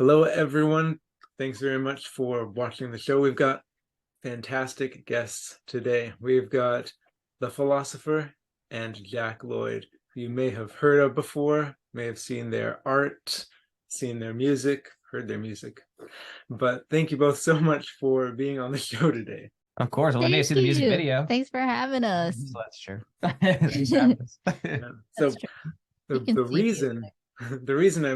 Hello, everyone. Thanks very much for watching the show. We've got fantastic guests today. We've got the Philosopher and Jack Lloyd, who you may have heard of before, may have seen their art, seen their music, heard their music. But thank you both so much for being on the show today. Of course. Well, I may have Thank seen the music you. video. Thanks for having us. So that's true. Thanks for having us. So You can the see reason the reason I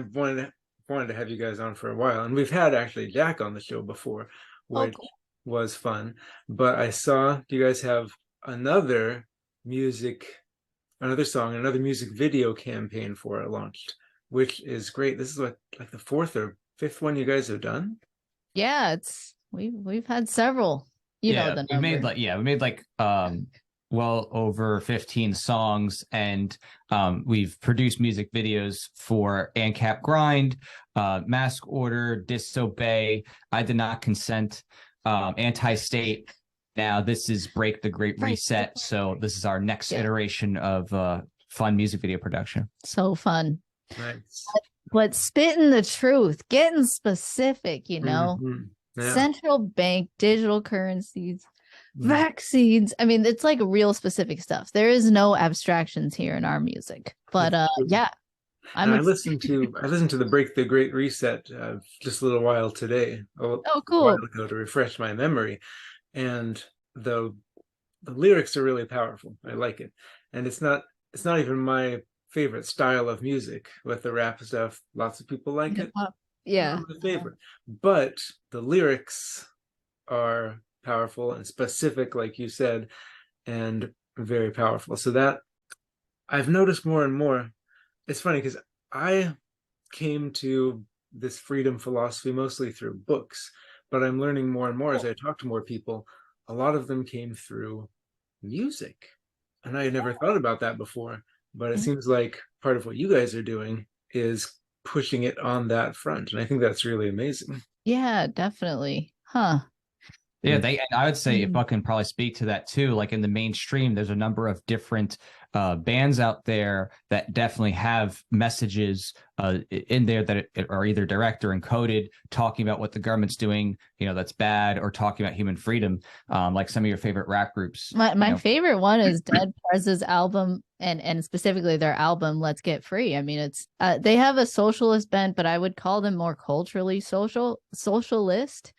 wanted to have you guys on for a while, and we've had actually Jack on the show before, which cool. was fun. But I saw you guys have another song, another music video campaign for it launched, which is great. This is like the fourth or fifth one you guys have done. Yeah, we've had several. You know the number. we made well over 15 songs, and we've produced music videos for ANCAP Grind, Mask Order, Disobey, I Did Not Consent, Anti-State. Now this is Break the Great Reset. So this is our next iteration of fun music video production. So fun. Nice. But spitting the truth, getting specific, Yeah. Central bank, digital currencies, vaccines. I mean, it's like real specific stuff. There is no abstractions here in our music. But yeah. I listened to the Break the Great Reset just a little while today. Cool. A while ago, to refresh my memory. And the lyrics are really powerful. I like it. And it's not even my favorite style of music with the rap stuff. Lots of people like it. Yeah. Not my favorite. But the lyrics are powerful and specific, like you said, and very powerful. So that I've noticed more and more. It's funny because I came to this freedom philosophy mostly through books, but I'm learning more and more as I talk to more people. A lot of them came through music, and I had never thought about that before. But it seems like part of what you guys are doing is pushing it on that front, and I think that's really amazing. Yeah, definitely. Huh. Yeah, I would say, if I can probably speak to that too, like in the mainstream, there's a number of different bands out there that definitely have messages in there that are either direct or encoded, talking about what the government's doing, that's bad, or talking about human freedom, like some of your favorite rap groups. My favorite one is Dead Prez's album, and specifically their album Let's Get Free. I mean, it's they have a socialist bent, but I would call them more culturally socialist.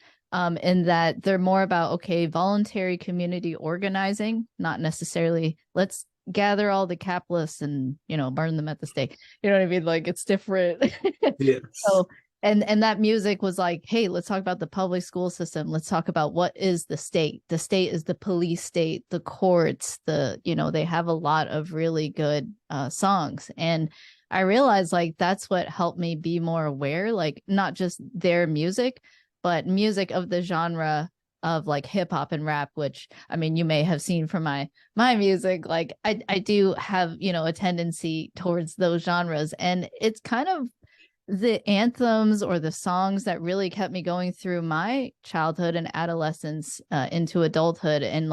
In that they're more about, voluntary community organizing, not necessarily let's gather all the capitalists and, burn them at the stake. You know what I mean? Like, it's different. Yes. So, and that music was like, hey, let's talk about the public school system. Let's talk about what is the state. The state is the police state, the courts, they have a lot of really good songs. And I realized that's what helped me be more aware, not just their music, but music of the genre of hip hop and rap, which, I mean, you may have seen from my music. I do have, a tendency towards those genres. And it's kind of the anthems or the songs that really kept me going through my childhood and adolescence into adulthood, and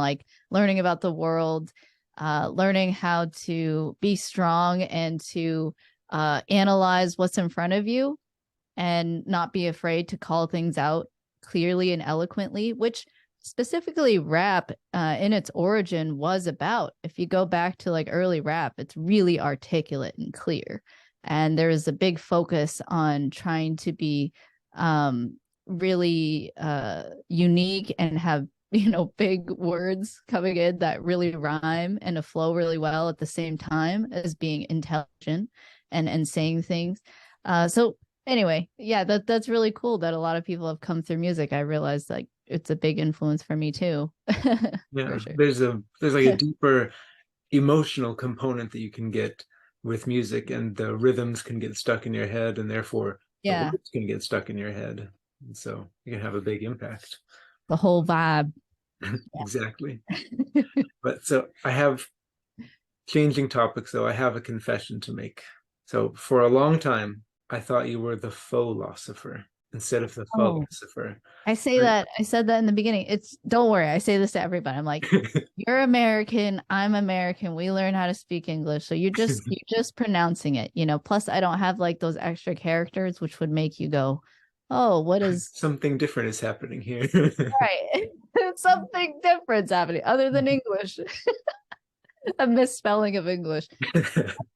learning about the world, learning how to be strong and to analyze what's in front of you, and not be afraid to call things out clearly and eloquently, which specifically rap in its origin was about. If you go back to early rap, it's really articulate and clear. And there is a big focus on trying to be really unique and have, big words coming in that really rhyme and to flow really well at the same time as being intelligent and saying things. So anyway, yeah, that's really cool that a lot of people have come through music. I realized it's a big influence for me too. Yeah, sure. there's a deeper emotional component that you can get with music, and the rhythms can get stuck in your head, and therefore the words can get stuck in your head, and so you can have a big impact. The whole vibe. Exactly. But so I have, changing topics though, I have a confession to make. So for a long time I thought you were the Pholosopher instead of the Philosopher. I said that in the beginning. Don't worry, I say this to everybody. I'm like, you're American, I'm American, we learn how to speak English, so you're just pronouncing it, plus I don't have those extra characters which would make you go, oh, what is Something different is happening here. right? Something different's happening other than English. A misspelling of English.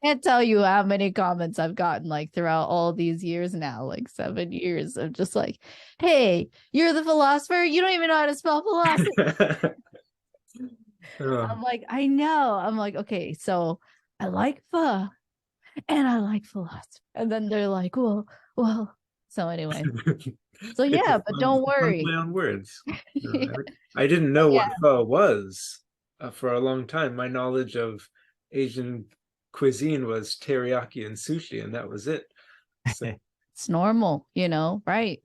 Can't tell you how many comments I've gotten like throughout all these years now, like 7 years of just like, hey, you're the philosopher. You don't even know how to spell philosophy. Oh. I'm like, I know. I'm like, okay, so I like pho and I like philosophy. And then they're like, well. So anyway, so yeah, but don't It's a fun worry. play on words. I didn't know Yeah, what pho was for a long time. My knowledge of Asian cuisine was teriyaki and sushi, and that was it. So it's normal, right?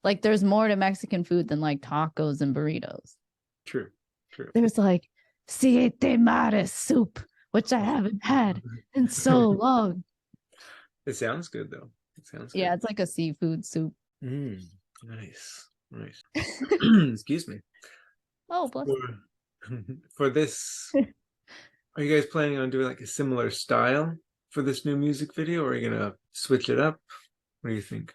Like there's more to Mexican food than like tacos and burritos. true, true. There's like siete mares soup, which I haven't had in so long. It sounds good though. It sounds good. Yeah, it's like a seafood soup. Nice, nice. Excuse me. Oh, bless. For this, are you guys planning on doing like a similar style for this new music video, or are you gonna switch it up? What do you think?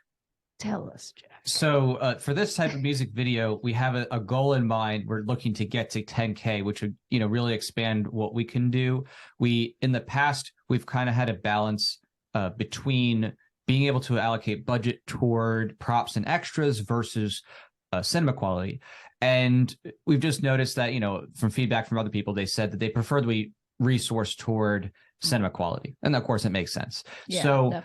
Tell us, Jack. So for this type of music video, we have a goal in mind. We're looking to get to 10K, which would, really expand what we can do. In the past, we've kind of had a balance between being able to allocate budget toward props and extras versus cinema quality. And we've just noticed that, from feedback from other people, they said that they prefer that we resource toward cinema quality. And of course, it makes sense. Yeah, so,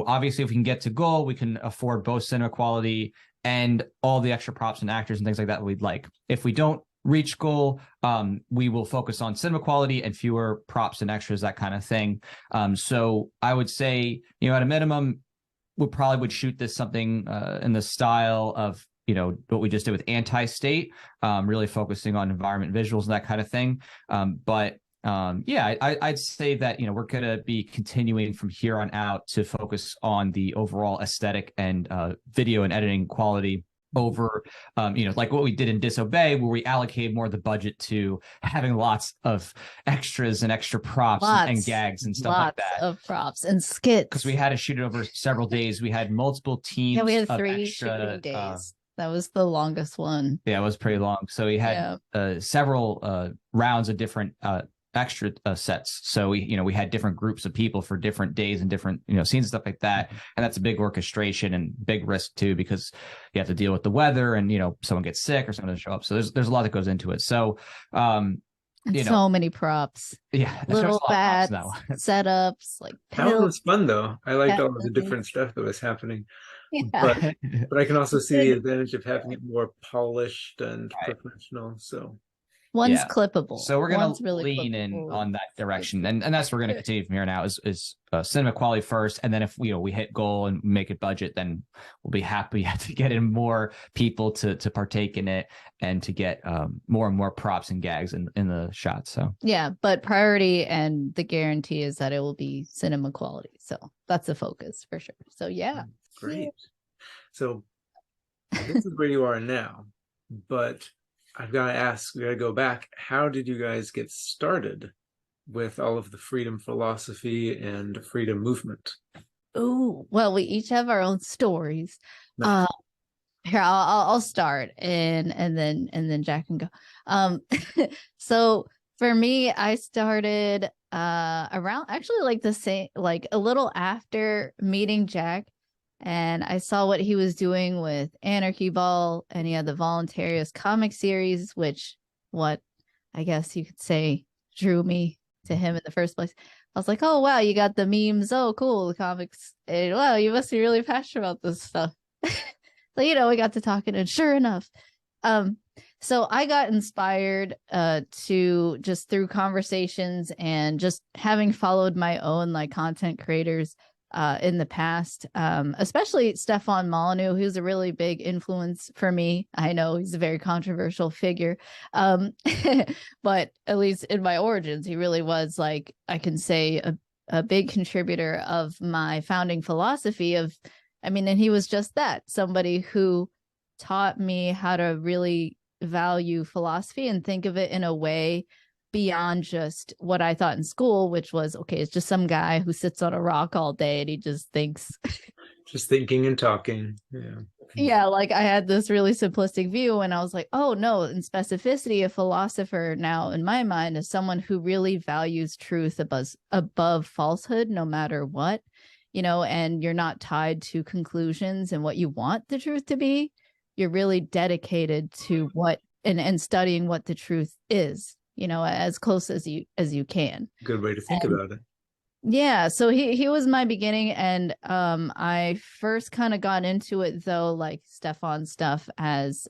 obviously, if we can get to goal, we can afford both cinema quality and all the extra props and actors and things like that we'd like. If we don't reach goal, we will focus on cinema quality and fewer props and extras, that kind of thing. So I would say, at a minimum, we probably would shoot this something in the style of what we just did with Anti-State, really focusing on environment visuals and that kind of thing. I'd say that we're going to be continuing from here on out to focus on the overall aesthetic and video and editing quality over like what we did in Disobey, where we allocated more of the budget to having lots of extras and extra props and gags and stuff like that. Lots of props and skits, because we had to shoot it over several days. We had multiple teams. Yeah, we had of 3 extra, shooting days. That was the longest one. Yeah, it was pretty long. So we had several rounds of different extra sets. So we had different groups of people for different days and different scenes and stuff like that. And that's a big orchestration and big risk too, because you have to deal with the weather and someone gets sick or someone doesn't show up. So there's a lot that goes into it. So so many props. Yeah, little bad setups, like that one was fun though. I liked all of the different stuff that was happening. Yeah. But I can also see the advantage of having it more polished and professional. So one's clippable. So we're going to lean in on that direction. And that's what we're going to continue from here on out is cinema quality first. And then if we hit goal and make it budget, then we'll be happy to get in more people to partake in it and to get more and more props and gags in the shots. So yeah, but priority and the guarantee is that it will be cinema quality. So that's the focus for sure. So yeah. Great. So this is where you are now, but I've got to ask, we got to go back. How did you guys get started with all of the freedom philosophy and freedom movement? Oh, well, we each have our own stories. Nice. Here, I'll start and then Jack can go. So for me, I started around actually like the same, like a little after meeting Jack. And I saw what he was doing with Anarchy Ball, and he had the Voluntaryist comic series, which I guess you could say drew me to him in the first place. I was like, oh, wow, you got the memes. Oh, cool. The comics. And, wow, you must be really passionate about this stuff. So, we got to talking, and sure enough. So I got inspired to just through conversations and just having followed my own like content creators in the past, especially Stefan Molyneux, who's a really big influence for me. I know he's a very controversial figure, but at least in my origins, he really was like, I can say a big contributor of my founding philosophy and he was just that, somebody who taught me how to really value philosophy and think of it in a way beyond just what I thought in school, which was, okay, it's just some guy who sits on a rock all day and he just thinks. Just thinking and talking. Yeah. yeah, like I had this really simplistic view, and I was like, oh no, in specificity, a philosopher now in my mind is someone who really values truth above falsehood, no matter what, and you're not tied to conclusions and what you want the truth to be. You're really dedicated to what and studying what the truth is, as close as you can. Good way to think about it. Yeah, so he was my beginning, and I first kind of got into it though, like Stefan stuff, as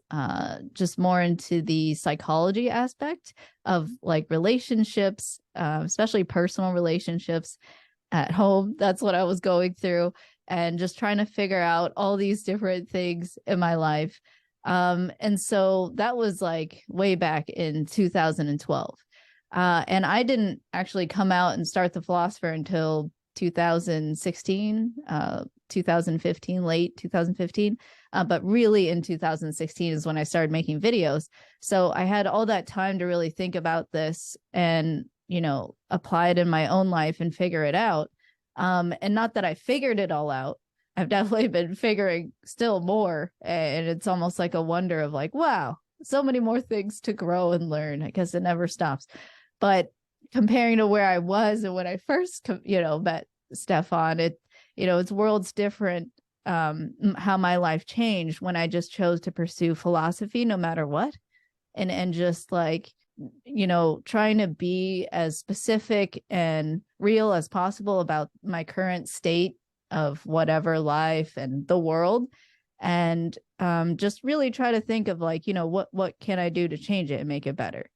just more into the psychology aspect of like relationships, especially personal relationships at home. That's what I was going through, and just trying to figure out all these different things in my life. And so that was like way back in 2012. And I didn't actually come out and start the Philosopher until 2016, 2015, late 2015. But really in 2016 is when I started making videos. So I had all that time to really think about this and, apply it in my own life and figure it out. And not that I figured it all out. I've definitely been figuring still more. And it's almost like a wonder of like, wow, so many more things to grow and learn. I guess it never stops. But comparing to where I was and when I first, met Stefan, it's worlds different. How my life changed when I just chose to pursue philosophy, no matter what, and just like, trying to be as specific and real as possible about my current state of whatever life and the world, and just really try to think of like, what can I do to change it and make it better.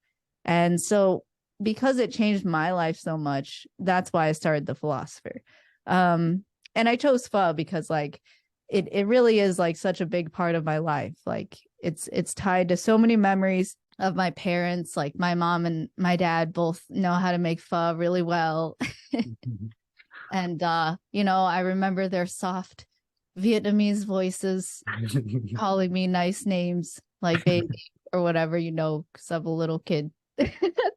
And so because it changed my life so much, that's why I started the Philosopher. And I chose Pho because like it really is like such a big part of my life. Like it's tied to so many memories of my parents. Like my mom and my dad both know how to make pho really well. And I remember their soft Vietnamese voices calling me nice names like baby or whatever, because I'm a little kid at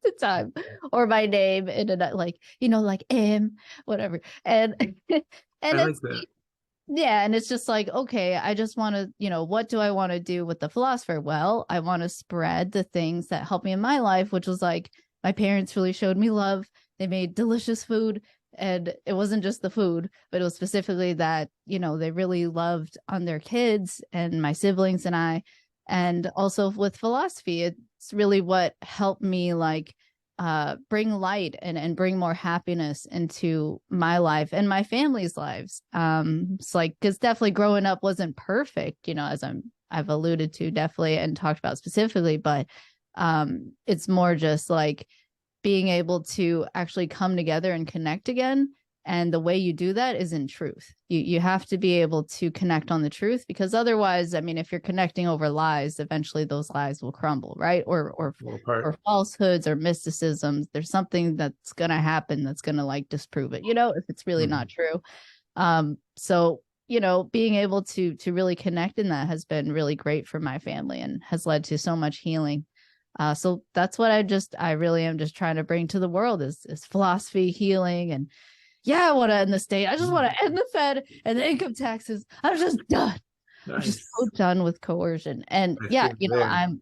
the time, or my name and like like whatever, and and I like it's that. yeah, and it's just like, okay, I just want to, what do I want to do with the Philosopher? Well, I want to spread the things that help me in my life, which was like my parents really showed me love. They made delicious food, and it wasn't just the food, but it was specifically that they really loved on their kids and my siblings and I. And also with philosophy, it's really what helped me like bring light and bring more happiness into my life and my family's lives. It's like, because definitely growing up wasn't perfect, as I've alluded to definitely and talked about specifically, but it's more just like being able to actually come together and connect again. And the way you do that is in truth. You have to be able to connect on the truth, because otherwise, I mean, if you're connecting over lies, eventually those lies will crumble, right? Or falsehoods or mysticisms. There's something that's going to happen that's going to like disprove it, if it's really not true. So, being able to really connect in that has been really great for my family and has led to so much healing. So that's what I really am just trying to bring to the world is philosophy, healing, and I want to end the state. I just want to end the Fed and the income taxes. I'm just done. Nice. I'm just so done with coercion. And I'm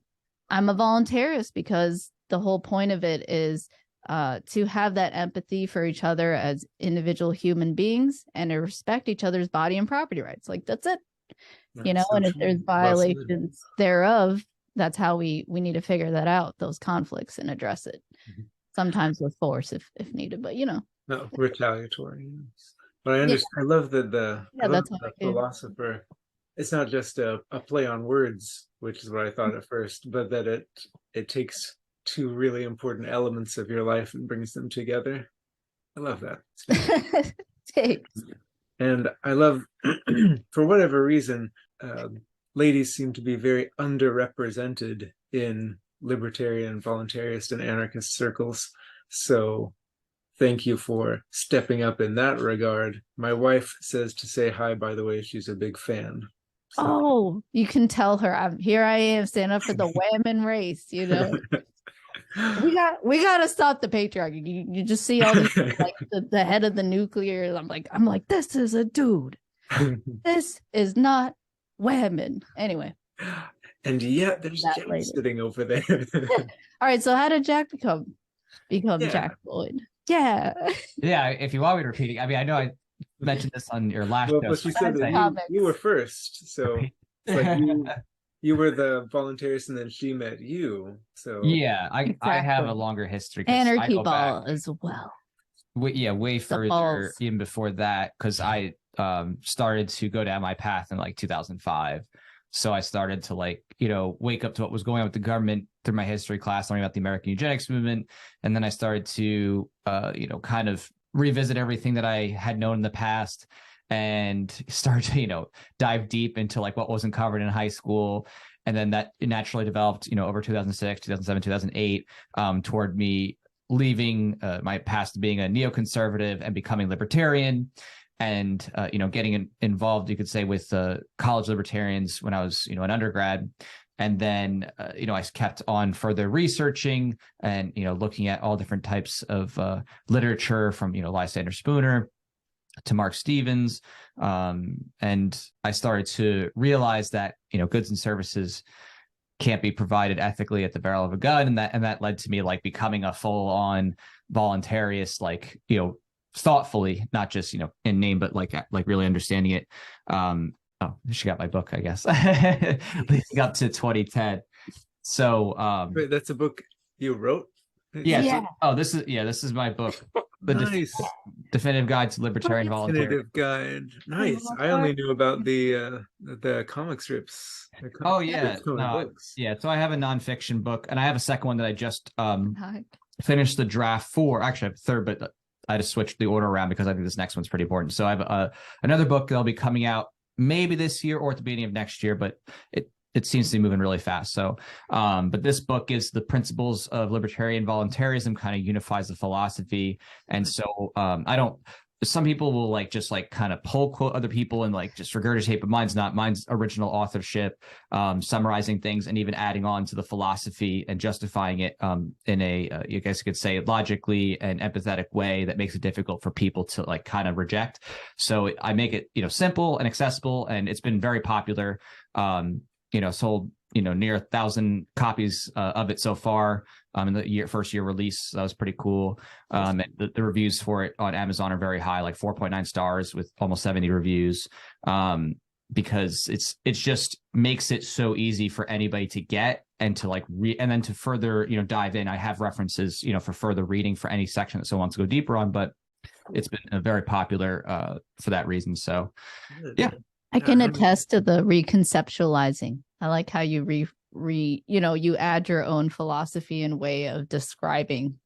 a voluntarist because the whole point of it is to have that empathy for each other as individual human beings and to respect each other's body and property rights. Like that's it. And if there's violations thereof, that's how we need to figure that out, those conflicts, and address it. Sometimes with force if needed, but No, retaliatory. But I understand. Yeah. I love that the Philosopher. It's not just a play on words, which is what I thought at first, but that it takes two really important elements of your life and brings them together. I love that. Thanks. And I love, for whatever reason, ladies seem to be very underrepresented in libertarian, voluntarist, and anarchist circles. So thank you for stepping up in that regard. My wife says to say hi, by the way. She's a big fan. So. Oh, you can tell her here I am standing up for the women race, We got to stop the patriarchy. You just see all these like the head of the nuclear. I'm like, this is a dude. This is not women. Anyway, And yet there's that Jack later. sitting over there. All right, so how did Jack become Yeah. Jack Lloyd? Yeah. Yeah, if you want me to repeat it, I mean, I know I mentioned this on your last Well, show. but So you I said can that say- you were first, so it's like yeah, you were the voluntarist, and then she met you. So I have a Exactly. longer history because I Anarchy go back, ball as well. way The further balls. even before that, because I started to go down my path in like 2005. So I started to like, wake up to what was going on with the government through my history class, learning about the American eugenics movement. And then I started to, kind of revisit everything that I had known in the past and start to, dive deep into like what wasn't covered in high school. And then that naturally developed, over 2006, 2007, 2008, toward me leaving my past being a neoconservative and becoming libertarian, and getting involved, you could say, with college libertarians when I was an undergrad. And then I kept on further researching and looking at all different types of literature, from Lysander Spooner to Mark Stevens, and I started to realize that goods and services can't be provided ethically at the barrel of a gun, and that led to me like becoming a full-on voluntarist, like thoughtfully, not just in name, but like really understanding it. Oh, she got my book, I guess. Leading up to 2010. So wait, that's a book you wrote? yeah, Yeah. this is my book, the Nice. definitive guide to libertarian voluntarism. Definitive guide. Nice. I only knew about the comic strips. The Oh comic yeah, strips, comic books. yeah. So I have a nonfiction book, and I have a second one that I just Hi. finished the draft for. Actually, I have a third, but I just switched the order around because I think this next one's pretty important. So I have another book that'll be coming out maybe this year or at the beginning of next year, but it seems to be moving really fast. So, but this book is the principles of libertarian voluntarism, kind of unifies the philosophy. And so I don't. Some people will like just like kind of pull quote other people and like just regurgitate, but mine's not. Mine's original authorship, summarizing things and even adding on to the philosophy and justifying it in a you guys could say logically and empathetic way that makes it difficult for people to like kind of reject. So I make it simple and accessible, and it's been very popular. Sold near 1,000 copies of it so far in the first year release. So that was pretty cool. And the reviews for it on Amazon are very high, like 4.9 stars with almost 70 reviews. Because it's just makes it so easy for anybody to get and to like and then to further dive in. I have references for further reading for any section that someone wants to go deeper on, but it's been very popular for that reason. So yeah. I can attest to the reconceptualizing. I like how you you add your own philosophy and way of describing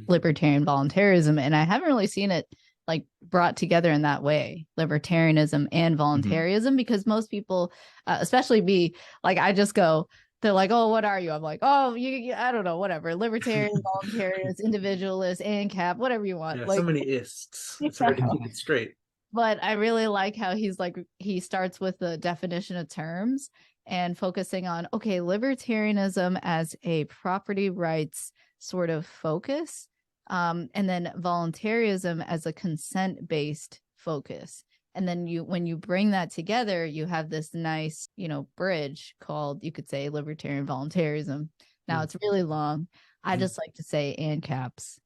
libertarian voluntarism, and I haven't really seen it like brought together in that way, libertarianism and voluntarism, because most people, especially me, like I just go, they're like, oh, what are you? I'm like, oh, I don't know, whatever, libertarian, voluntarist, individualist, ANCAP, whatever you want. Yeah, like so many ists. It's hard to keep it straight. But I really like how he starts with the definition of terms and focusing on, okay, libertarianism as a property rights sort of focus, and then voluntarism as a consent-based focus. And then when you bring that together, you have this nice, bridge called, you could say, libertarian voluntarism. Now it's really long. I just like to say ANCAPs.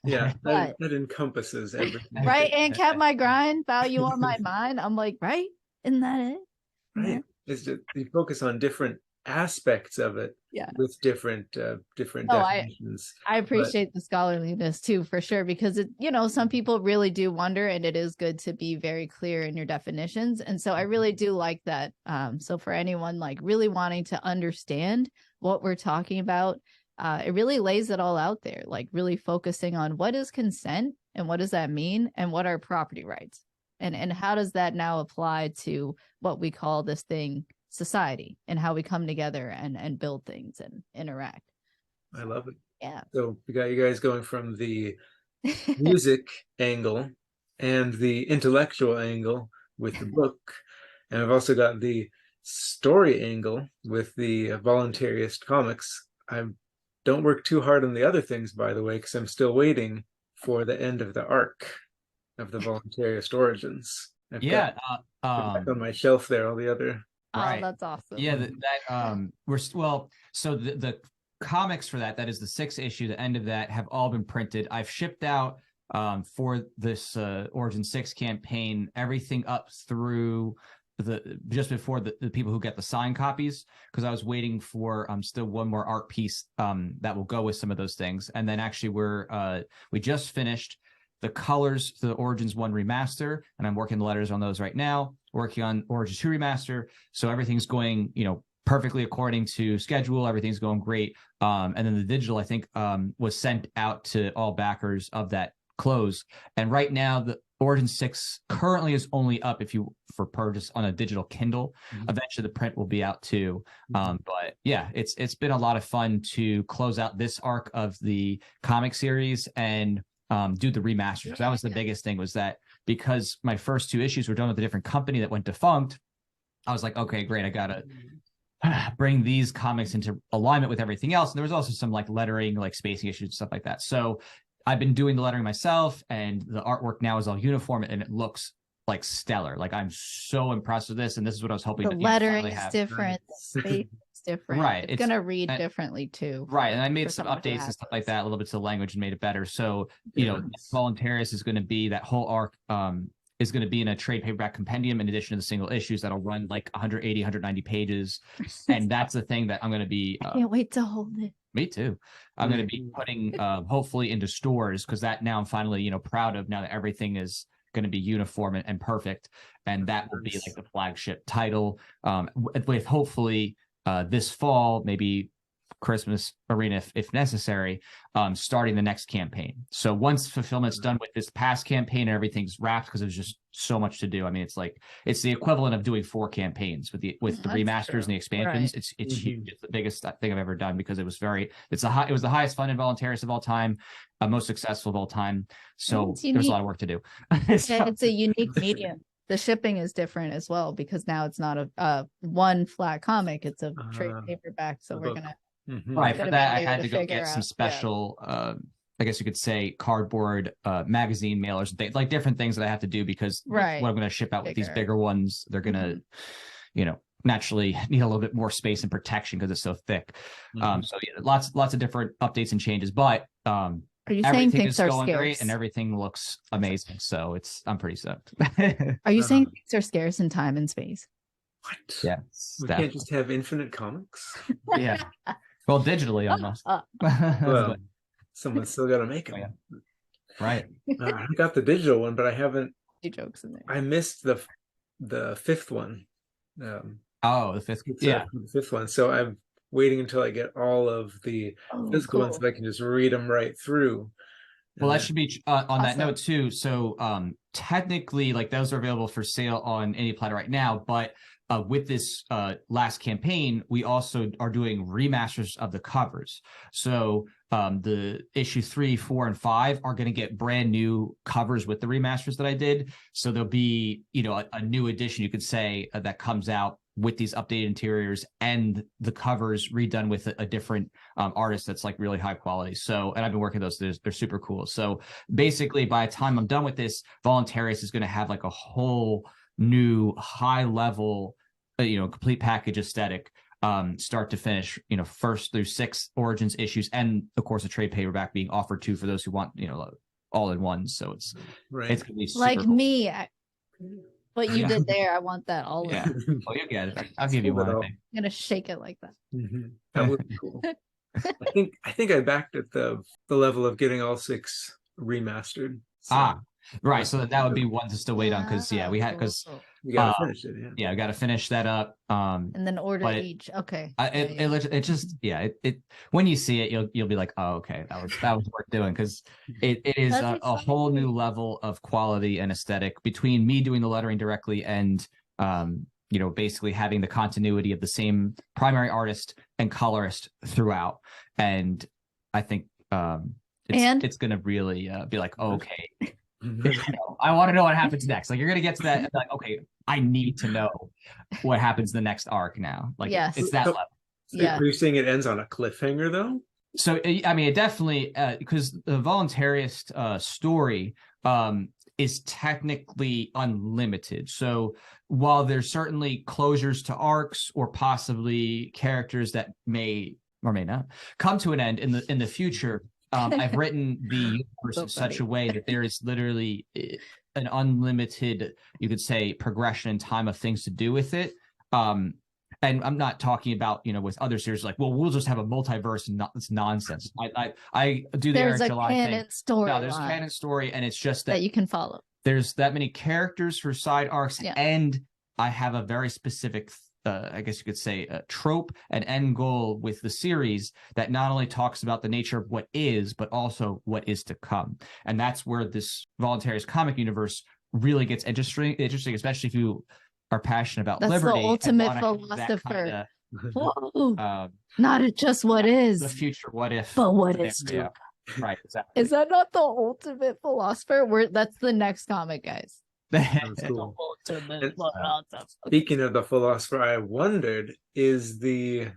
Yeah, But that encompasses everything. right, ANCAP my grind, value on my mind. I'm like, right? Isn't that it? Right. It's just you focus on different aspects of it, Yeah, with different definitions. I appreciate the scholarliness too, for sure, because it, some people really do wonder, and it is good to be very clear in your definitions. And so I really do like that. So for anyone like really wanting to understand what we're talking about, it really lays it all out there, like really focusing on what is consent and what does that mean and what are property rights, and how does that now apply to what we call this thing society, and how we come together and build things and interact. I love it. Yeah. So we got you guys going from the music angle and the intellectual angle with the book, and I've also got the story angle with the voluntarist comics. I don't work too hard on the other things, by the way, because I'm still waiting for the end of the arc of the voluntarist origins. I've got back on my shelf there all the other Oh, that's awesome. Yeah, so the comics for that is the 6th issue, the end of that, have all been printed. I've shipped out for this Origin 6 campaign everything up through just before the people who get the signed copies, because I was waiting for still one more art piece that will go with some of those things. And then actually we just finished the colors for the Origins 1 remaster, and I'm working the letters on those right now, working on Origins 2 remaster. So everything's going, perfectly according to schedule. Everything's going great. And then the digital, I think, was sent out to all backers of that close. And right now, the Origin 6 currently is only up for purchase on a digital Kindle. Mm-hmm. Eventually, the print will be out too. Mm-hmm. But yeah, it's been a lot of fun to close out this arc of the comic series and do the remaster. So that was the biggest thing, was that because my first 2 issues were done with a different company that went defunct, I was like, okay, great, I gotta bring these comics into alignment with everything else. And there was also some like lettering, like spacing issues and stuff like that. So I've been doing the lettering myself, and the artwork now is all uniform and it looks like stellar. Like, I'm so impressed with this, and this is what I was hoping. The lettering is different, the space is different. Right, it's gonna read differently too. Right, and I made some updates and stuff like that, a little bit to the language, and made it better. So Voluntaryism is going to be, that whole arc is going to be in a trade paperback compendium in addition to the single issues that'll run like 180, 190 pages. And that's the thing that I'm going to be. I can't wait to hold it. Me too. I'm going to be putting hopefully into stores, because that now I'm finally, proud of, now that everything is going to be uniform and perfect. And that will be like the flagship title with hopefully this fall, maybe Christmas Arena if necessary, starting the next campaign. So once fulfillment's done with this past campaign and everything's wrapped, because there's just so much to do. I mean, it's the equivalent of doing 4 campaigns with the remasters and the expansions. Right. It's huge. It's the biggest thing I've ever done, because it was the highest funded Voluntaryist of all time, most successful of all time. So there's a lot of work to do. It's a unique medium. The shipping is different as well, because now it's not a one flat comic, it's a trade paperback. So we're gonna right, for that I had to go get some special I guess you could say cardboard magazine mailers, like different things that I have to do, because what I'm going to ship out with these bigger ones, they're going to naturally need a little bit more space and protection because it's so thick. So yeah, lots of different updates and changes, but are you saying things are scarce? Great, and everything looks amazing, so I'm pretty stoked. Are you saying things are scarce in time and space? What? Yeah, we can't just have infinite comics. Yeah, well, digitally almost. Well, someone's still got to make them. Yeah. Right. I got the digital one, but I haven't. Jokes in there. I missed the 5th one. The 5th. Yeah, the 5th one. So I'm waiting until I get all of the physical ones, so I can just read them right through. Well, that should be on that note too. So technically, like, those are available for sale on Indie Planet right now, but with this last campaign, we also are doing remasters of the covers. So the issue 3, 4, and 5 are going to get brand new covers with the remasters that I did. So there'll be, a new edition, you could say, that comes out with these updated interiors and the covers redone with a different artist that's like really high quality. So, and I've been working those, they're super cool. So basically, by the time I'm done with this, Voluntaryist is going to have like a whole new high level, complete package aesthetic, start to finish, 1st through 6th Origins issues, and of course a trade paperback being offered too for those who want, all in one. So it's gonna be super like cool. Me. What you did there, I want that all. Yeah. Oh, you get it. I'll give you one. I think. I'm gonna shake it like that. That would be cool. I think I backed at the level of getting all 6 remastered. So. Right. So that would be one to still wait on, because we gotta finish it. Yeah, we got to finish that up. And then order each. Okay. It just when you see it, you'll be like, oh, okay, that was worth doing, because it is a whole new level of quality and aesthetic between me doing the lettering directly and basically having the continuity of the same primary artist and colorist throughout. And I think it's going to really be like, okay. I want to know what happens next. Like, you're gonna get to that, like, okay, I need to know what happens the next arc now. Like, it's that level. Yeah. Are you saying it ends on a cliffhanger though? So I mean, it definitely, because the Voluntaryist story, is technically unlimited. So while there's certainly closures to arcs or possibly characters that may or may not come to an end in the future, I've written the universe in such a way that there is literally an unlimited, you could say, progression in time of things to do with it. And I'm not talking about, with other series like, well, we'll just have a multiverse and it's nonsense. I do the There's Eric a July canon thing. story. No, there's a canon story, and it's just that you can follow. There's that many characters for side arcs, and I have a very specific, I guess you could say, a trope and end goal with the series that not only talks about the nature of what is, but also what is to come. And that's where this Voluntary's comic universe really gets interesting, especially if you are passionate about liberty. That's the ultimate philosopher. Whoa. Not just what is. The future what if. But what is to. Right, exactly. Is that not the ultimate philosopher? That's the next comic, guys. Cool. Speaking of the philosopher, I wondered, is the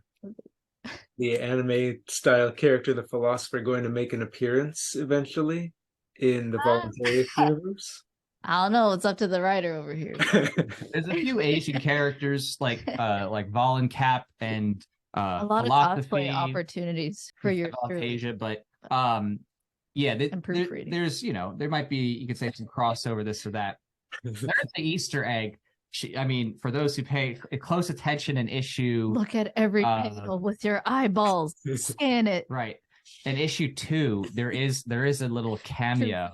anime style character, the philosopher, going to make an appearance eventually in the Voluntary universe? I don't know. It's up to the writer over here. There's a few Asian characters like Voluntaryism and a lot of cosplay opportunities for your Asia, but there's there might be, you could say, some crossover this or that. There's the Easter egg. For those who pay close attention in issue, look at every panel with your eyeballs, scan it. Right. In issue 2, there is a little cameo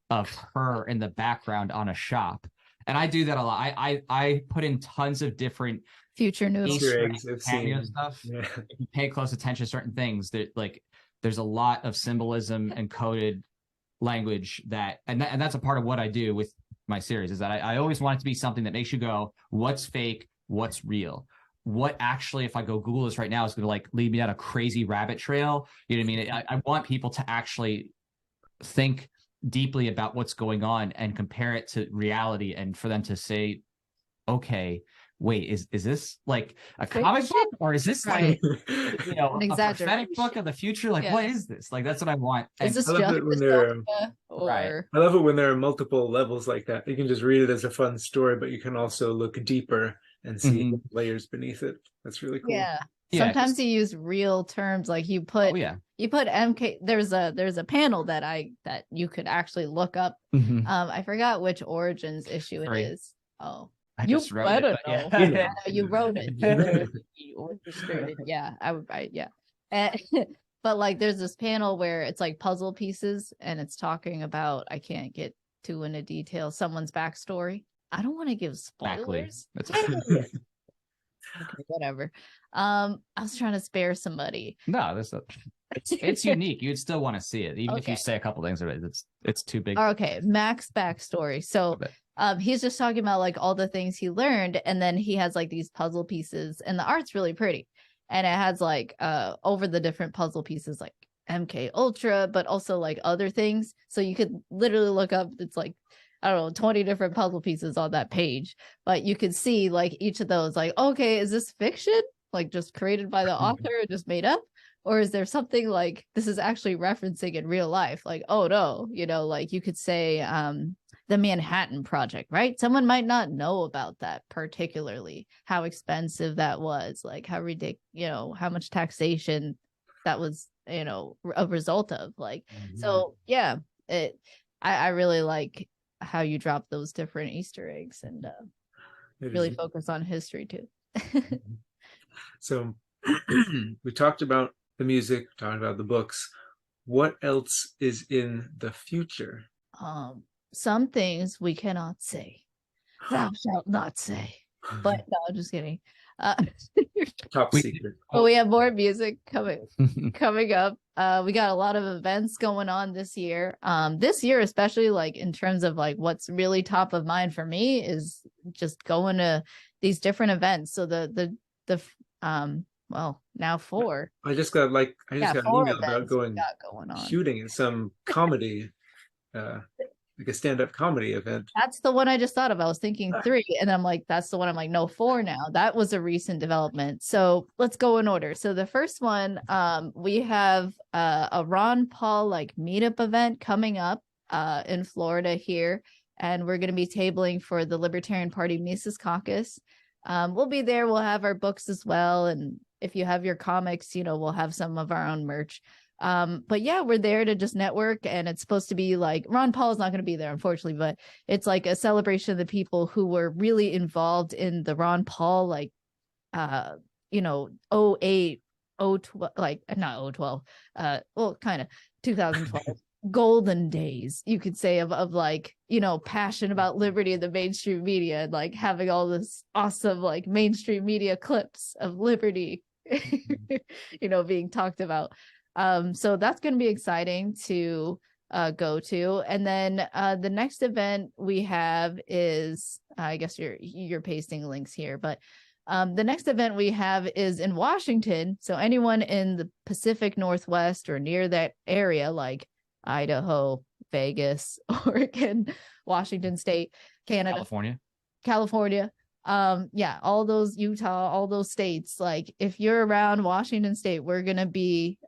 of her in the background on a shop, and I do that a lot. I put in tons of different future news Easter eggs cameo stuff. Yeah. If you pay close attention to certain things, that there's a lot of symbolism and coded language and that's a part of what I do with my series, is that I always want it to be something that makes you go, what's fake, what's real, what actually, if I go Google this right now, is going to lead me down a crazy rabbit trail. You know what I mean? I want people to actually think deeply about what's going on and compare it to reality, and for them to say, okay, wait, is this like a comic book, or is this like a prophetic book of the future? What is this? That's what I want. Is this I love it when I love it when there are multiple levels like that. You can just read it as a fun story, but you can also look deeper and see layers beneath it. That's really cool. Yeah. Sometimes you use real terms, like you put MK. There's a panel that you could actually look up. I forgot which Origins issue it is. Oh. You better know. Yeah. You wrote it. You orchestrated. Yeah. But there's this panel where it's like puzzle pieces, and it's talking about, I can't get too into detail, someone's backstory. I don't want to give spoilers. Okay, whatever. I was trying to spare somebody. No, it's unique. You'd still want to see it, even if you say a couple things of it. It's too big. Okay, Mac's backstory. So he's just talking about all the things he learned, and then he has these puzzle pieces, and the art's really pretty, and it has over the different puzzle pieces MK Ultra, but also other things. So you could literally look up, it's I don't know, 20 different puzzle pieces on that page, but you could see each of those, okay, is this fiction? Just created by the author, just made up? Or is there something this is actually referencing in real life? Oh no, you could say the Manhattan Project, right? Someone might not know about that particularly, how expensive that was, how ridiculous, how much taxation that was, a result of. So yeah, I really like how you drop those different Easter eggs, and really focus on history too. So we talked about the music, talked about the books. What else is in the future? Some things we cannot say. Thou shalt not say. But no, I'm just kidding. Top secret. But we have more music coming up. We got a lot of events going on this year. This year, especially in terms of what's really top of mind for me, is just going to these different events. So now 4. I just got an email about going shooting at some comedy, a stand-up comedy event. That's the one I just thought of. I was thinking 3, and I'm that's the one. I'm no, 4 now. That was a recent development. So let's go in order. So the first one, we have a Ron Paul meetup event coming up in Florida here. and we're going to be tabling for the Libertarian Party Mises Caucus. We'll be there. We'll have our books as well. And if you have your comics, we'll have some of our own merch. But yeah, we're there to just network, and it's supposed to be like Ron Paul is not going to be there, unfortunately, but it's like a celebration of the people who were really involved in the Ron Paul, like, 08, 012, like not 012, well, kind of 2012 golden days, you could say, of like, passion about liberty in the mainstream media, and like having all this awesome like mainstream media clips of liberty, being talked about. So that's going to be exciting to go to. And then the next event we have is, I guess you're pasting links here, but the next event we have is in Washington. So anyone in the Pacific Northwest or near that area, like Idaho, Vegas, Oregon, Washington State, Canada, California, all those, Utah, all those states, like if you're around Washington State, we're gonna be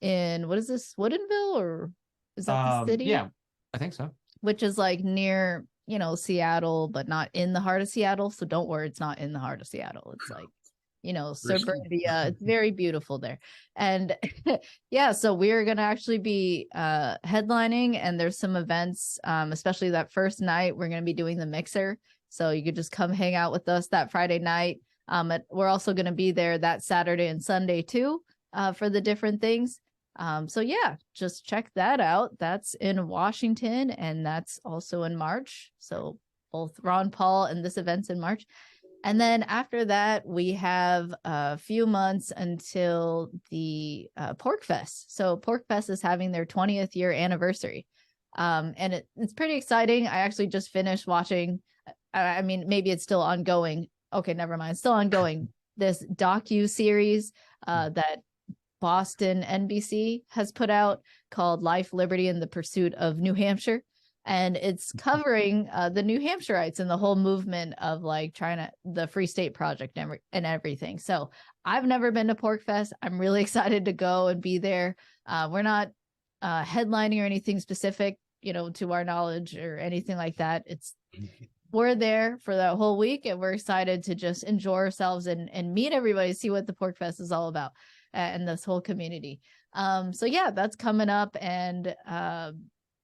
in, what is this, Woodinville, or is that the city? Yeah, I think so. Which is like near, Seattle, but not in the heart of Seattle. So don't worry, it's not in the heart of Seattle. It's like, suburbia. It's very beautiful there. And yeah, so we're going to actually be headlining, and there's some events, especially that first night, we're going to be doing the mixer. So you could just come hang out with us that Friday night. We're also going to be there that Saturday and Sunday too, for the different things. So yeah, just check that out. That's in Washington, and that's also in March. So both Ron Paul and this event's in March. And then after that, we have a few months until the Pork Fest. So Pork Fest is having their 20th year anniversary. And it's pretty exciting. I actually just finished watching, I mean, maybe it's still ongoing. Okay, never mind. Still ongoing. This docu-series that Boston NBC has put out called Life, Liberty, and the Pursuit of New Hampshire. And it's covering the New Hampshireites and the whole movement of like the Free State Project and everything. So I've never been to Pork Fest. I'm really excited to go and be there. We're not headlining or anything specific, to our knowledge or anything like that. We're there for that whole week, and we're excited to just enjoy ourselves and meet everybody, see what the Pork Fest is all about, and this whole community. So yeah, that's coming up, and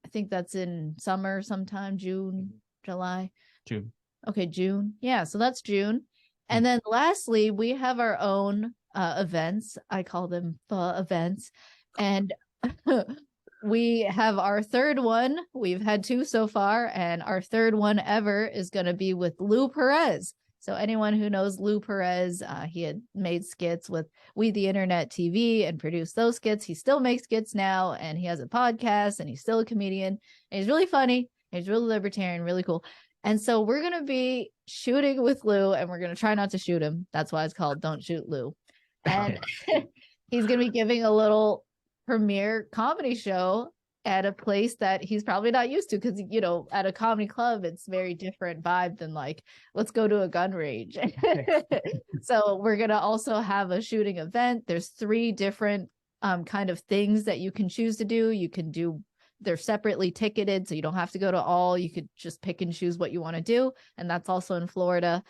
I think that's in summer sometime, June, July. June. Okay, June. Yeah, so that's June. And then lastly, we have our own events. I call them events. And we have our third one. We've had two so far, and our third one ever is going to be with Lou Perez. So anyone who knows Lou Perez, he had made skits with We the Internet TV and produced those skits. He still makes skits now, and he has a podcast, and he's still a comedian. And he's really funny. He's really libertarian, really cool. And so we're going to be shooting with Lou, and we're going to try not to shoot him. That's why it's called Don't Shoot Lou. And he's going to be giving a little premiere comedy show at a place that he's probably not used to, because at a comedy club it's very different vibe than like, let's go to a gun range. So we're gonna also have a shooting event. There's 3 different kind of things that you can choose to do. You can do, they're separately ticketed, so you don't have to go to all. You could just pick and choose what you want to do, and that's also in Florida.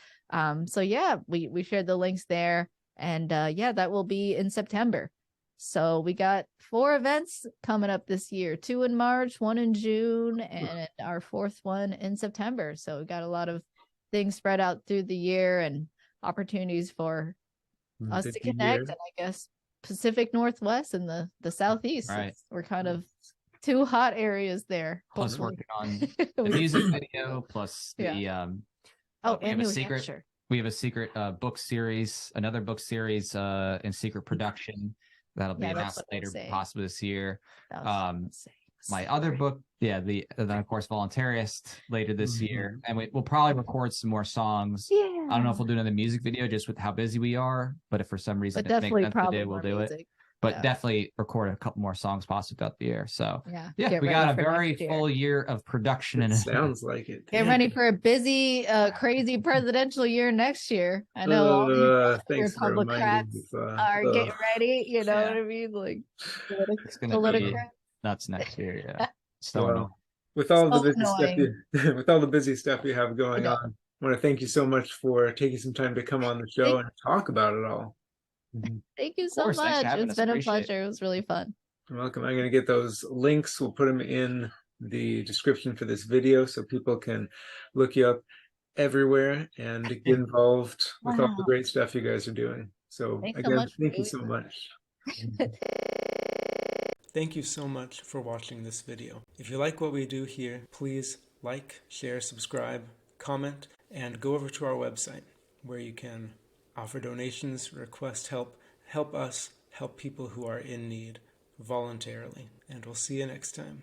So yeah, we shared the links there, and yeah, that will be in September. So we got 4 events coming up this year, 2 in March, 1 in June, and our 4th one in September. So we got a lot of things spread out through the year and opportunities for us to connect. And I guess Pacific Northwest and the Southeast. Right. We're kind of 2 hot areas there. Plus working on the music video, plus the we have a secret. Sure. We have a secret book series, another book series in secret production. That'll be announced later, possibly this year. My other book, then of course Voluntarist later this year, and we'll probably record some more songs. Yeah. I don't know if we'll do another music video just with how busy we are, but if for some reason it makes sense to do, we'll do it. But definitely record a couple more songs possibly throughout the year. So yeah, we got a very full year of production. And sounds like it. Get ready for a busy, crazy presidential year next year. I know all the Republicans are getting ready. You know what I mean? Like, it's gonna be nuts next year. Yeah. So with all the So busy stuff annoying. with all the busy stuff you have I going know. on, I want to thank you so much for taking some time to come on the show Thank, and talk about it all. thank you Of so course, thanks for much. having It's us. been a Appreciate it. pleasure. It was really fun. You're welcome. I'm going to get those links. We'll put them in the description for this video so people can look you up everywhere and get involved with all the Wow. great stuff you guys are doing. So Thanks so again, much for thank you doing so much. Thank you so much for watching this video. If you like what we do here, please like, share, subscribe, comment, and go over to our website where you can offer donations, request help, help us help people who are in need voluntarily. And we'll see you next time.